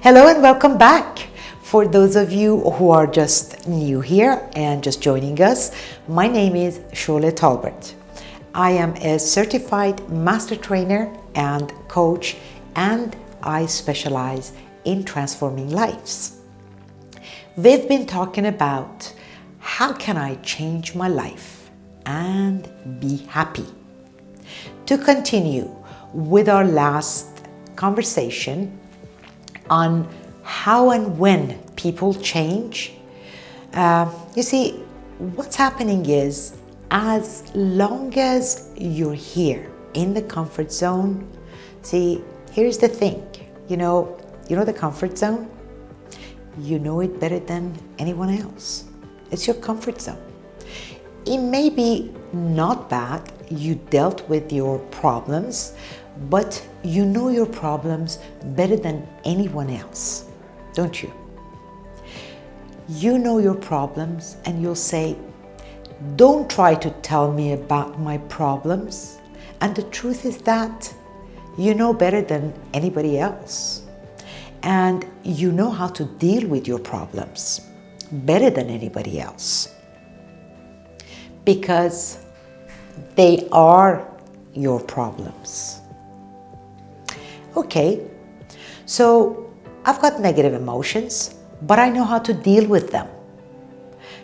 Hello and welcome back. For those of you who are just new here and just joining us, my name is Shole Talbert. I am a certified master trainer and coach, and I specialize in transforming lives. We've been talking about how can I change my life and be happy. To continue with our last conversation on how and when people change, you see, what's happening is as long as you're here in the comfort zone, see, here's the thing, you know the comfort zone? You know it better than anyone else. It's your comfort zone. It may be not bad, you dealt with your problems, but you know your problems better than anyone else, don't you? You know your problems and you'll say, don't try to tell me about my problems. And the truth is that you know better than anybody else. And you know how to deal with your problems better than anybody else. Because they are your problems. Okay, so I've got negative emotions, but I know how to deal with them.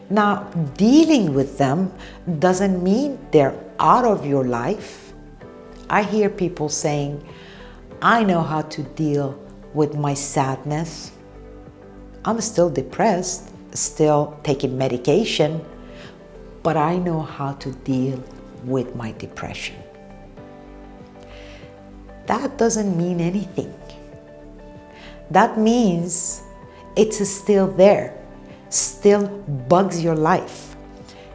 Now, dealing with them doesn't mean they're out of your life. I hear people saying, I know how to deal with my sadness. I'm still depressed, still taking medication, but I know how to deal with my depression. That doesn't mean anything. That means it's still there, still bugs your life.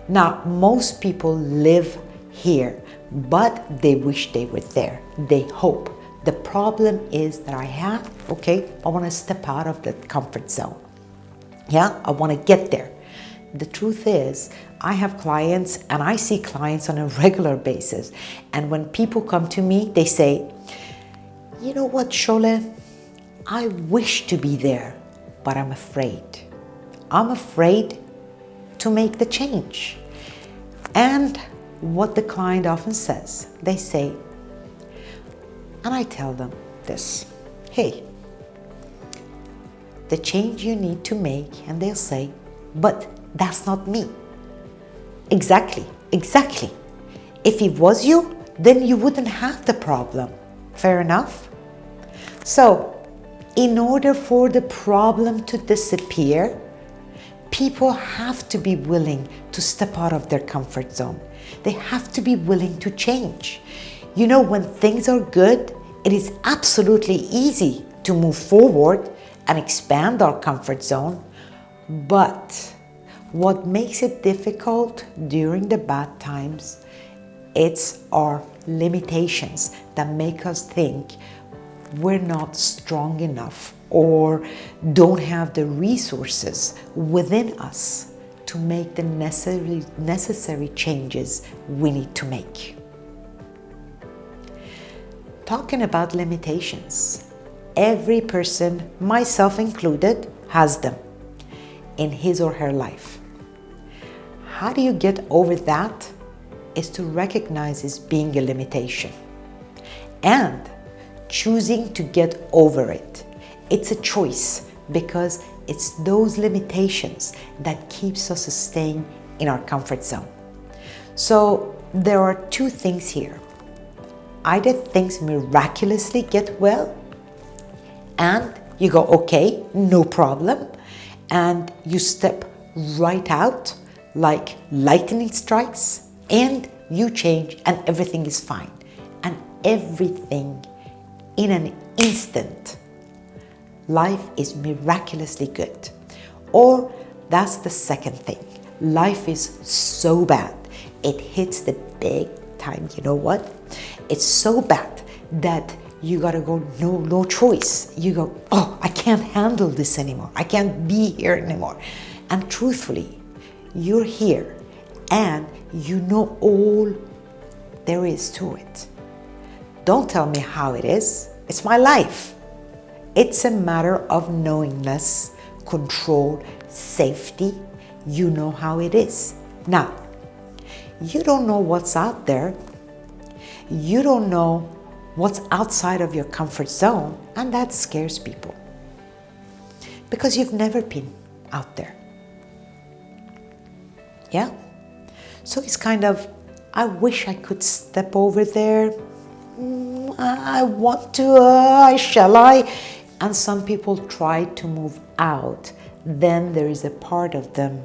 Now, most people live here, but they wish they were there. They hope. The problem is that I want to step out of the comfort zone. Yeah, I want to get there. The truth is, I have clients and I see clients on a regular basis. And when people come to me, they say, you know what, Shole? I wish to be there, but I'm afraid. I'm afraid to make the change. And what the client often says, they say, and I tell them this, hey, the change you need to make, and they'll say, but that's not me. Exactly. If it was you, then you wouldn't have the problem. Fair enough? So, in order for the problem to disappear, people have to be willing to step out of their comfort zone. They have to be willing to change. You know, when things are good, it is absolutely easy to move forward and expand our comfort zone. But what makes it difficult during the bad times, it's our limitations that make us think we're not strong enough or don't have the resources within us to make the necessary changes we need to make. Talking about limitations, every person, myself included, has them in his or her life. How do you get over that? Is to recognize it being a limitation and choosing to get over it. It's a choice because it's those limitations that keeps us staying in our comfort zone. So there are two things here. Either things miraculously get well and you go, okay, no problem, and you step right out like lightning strikes and you change and everything is fine. And everything in an instant, life is miraculously good. Or that's the second thing. Life is so bad. It hits the big time. You know what? It's so bad that you gotta go, no choice. You go, oh, I can't handle this anymore. I can't be here anymore. And truthfully, you're here and you know all there is to it. Don't tell me how it is. It's my life. It's a matter of knowingness, control, safety. You know how it is. Now, you don't know what's out there. You don't know what's outside of your comfort zone, and that scares people because you've never been out there. Yeah? So it's kind of, I wish I could step over there. I want to, shall I? And some people try to move out. Then there is a part of them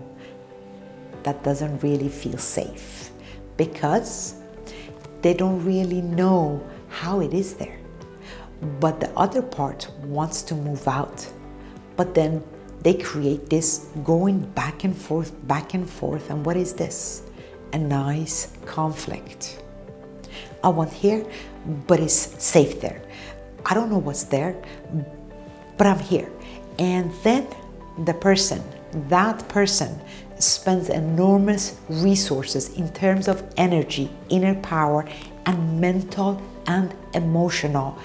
that doesn't really feel safe because they don't really know how it is there. But the other part wants to move out. But then they create this going back and forth. And what is this? A nice conflict. I want here, but it's safe there. I don't know what's there, but I'm here. And then that person spends enormous resources in terms of energy, inner power, and mental and emotional,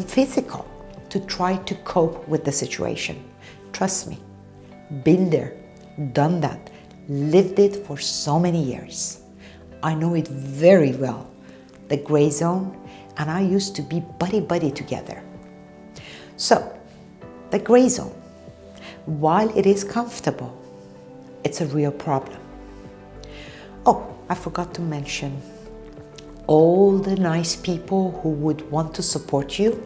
physical, to try to cope with the situation. Trust me, been there, done that, lived it for so many years. I know it very well, the gray zone, and I used to be buddy together. So, the gray zone, while it is comfortable, it's a real problem. Oh, I forgot to mention all the nice people who would want to support you.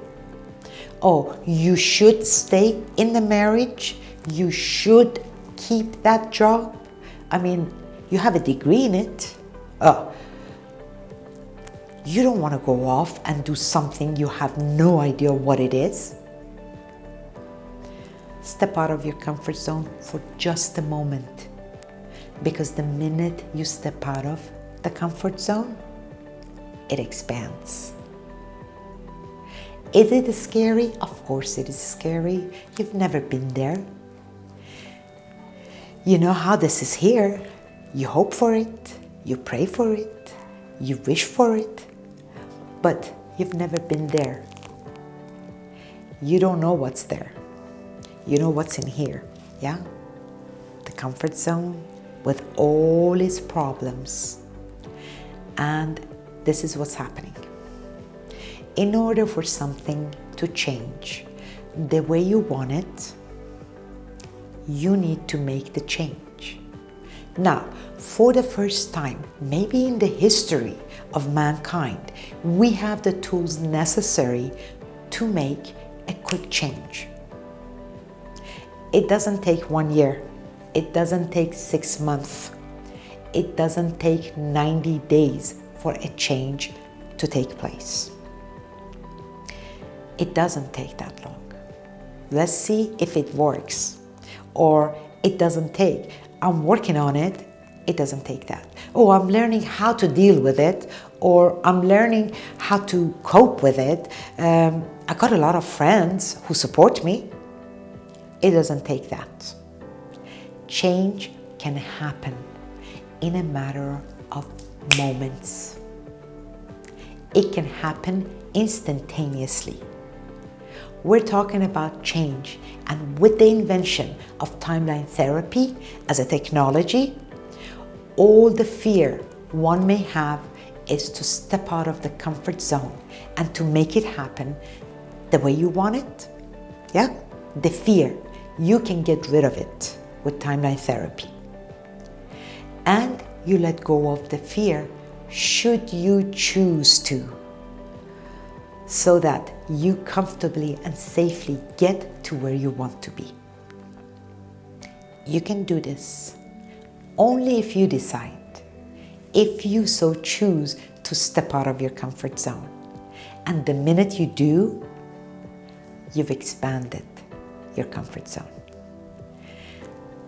Oh, you should stay in the marriage. You should keep that job. I mean, you have a degree in it. Oh, you don't want to go off and do something you have no idea what it is. Step out of your comfort zone for just a moment. Because the minute you step out of the comfort zone, it expands. Is it scary? Of course it is scary. You've never been there. You know how this is here. You hope for it. You pray for it. You wish for it. But you've never been there. You don't know what's there. You know what's in here, yeah? The comfort zone with all its problems. And this is what's happening. In order for something to change the way you want it, you need to make the change. Now, for the first time, maybe in the history of mankind, we have the tools necessary to make a quick change. It doesn't take 1 year. It doesn't take 6 months. It doesn't take 90 days for a change to take place. It doesn't take that long. Let's see if it works. Or it doesn't take, I'm working on it. It doesn't take that. Oh, I'm learning how to deal with it. Or I'm learning how to cope with it. I got a lot of friends who support me. It doesn't take that. Change can happen in a matter of moments. It can happen instantaneously. We're talking about change, and with the invention of timeline therapy as a technology, all the fear one may have is to step out of the comfort zone and to make it happen the way you want it. Yeah? The fear, you can get rid of it with timeline therapy. And you let go of the fear should you choose to, so that you comfortably and safely get to where you want to be. You can do this only if you decide, if you so choose to step out of your comfort zone. And the minute you do, you've expanded your comfort zone.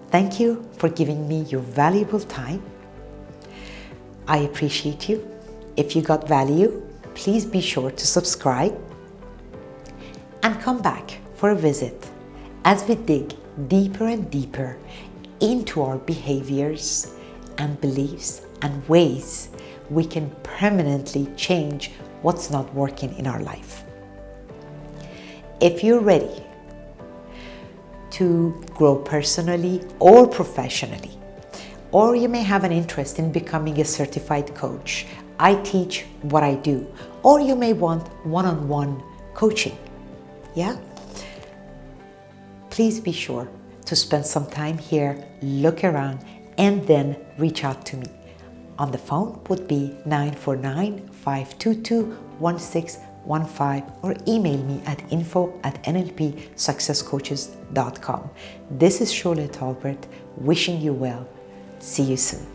Thank you for giving me your valuable time. I appreciate you. If you got value, please be sure to subscribe and come back for a visit as we dig deeper and deeper into our behaviors and beliefs and ways we can permanently change what's not working in our life. If you're ready to grow personally or professionally, or you may have an interest in becoming a certified coach, I teach what I do, or you may want one-on-one coaching, yeah? Please be sure to spend some time here, look around, and then reach out to me. On the phone would be 949-522-1615 or email me at info@nlpsuccesscoaches.com. This is Charlotte Albert, wishing you well. See you soon.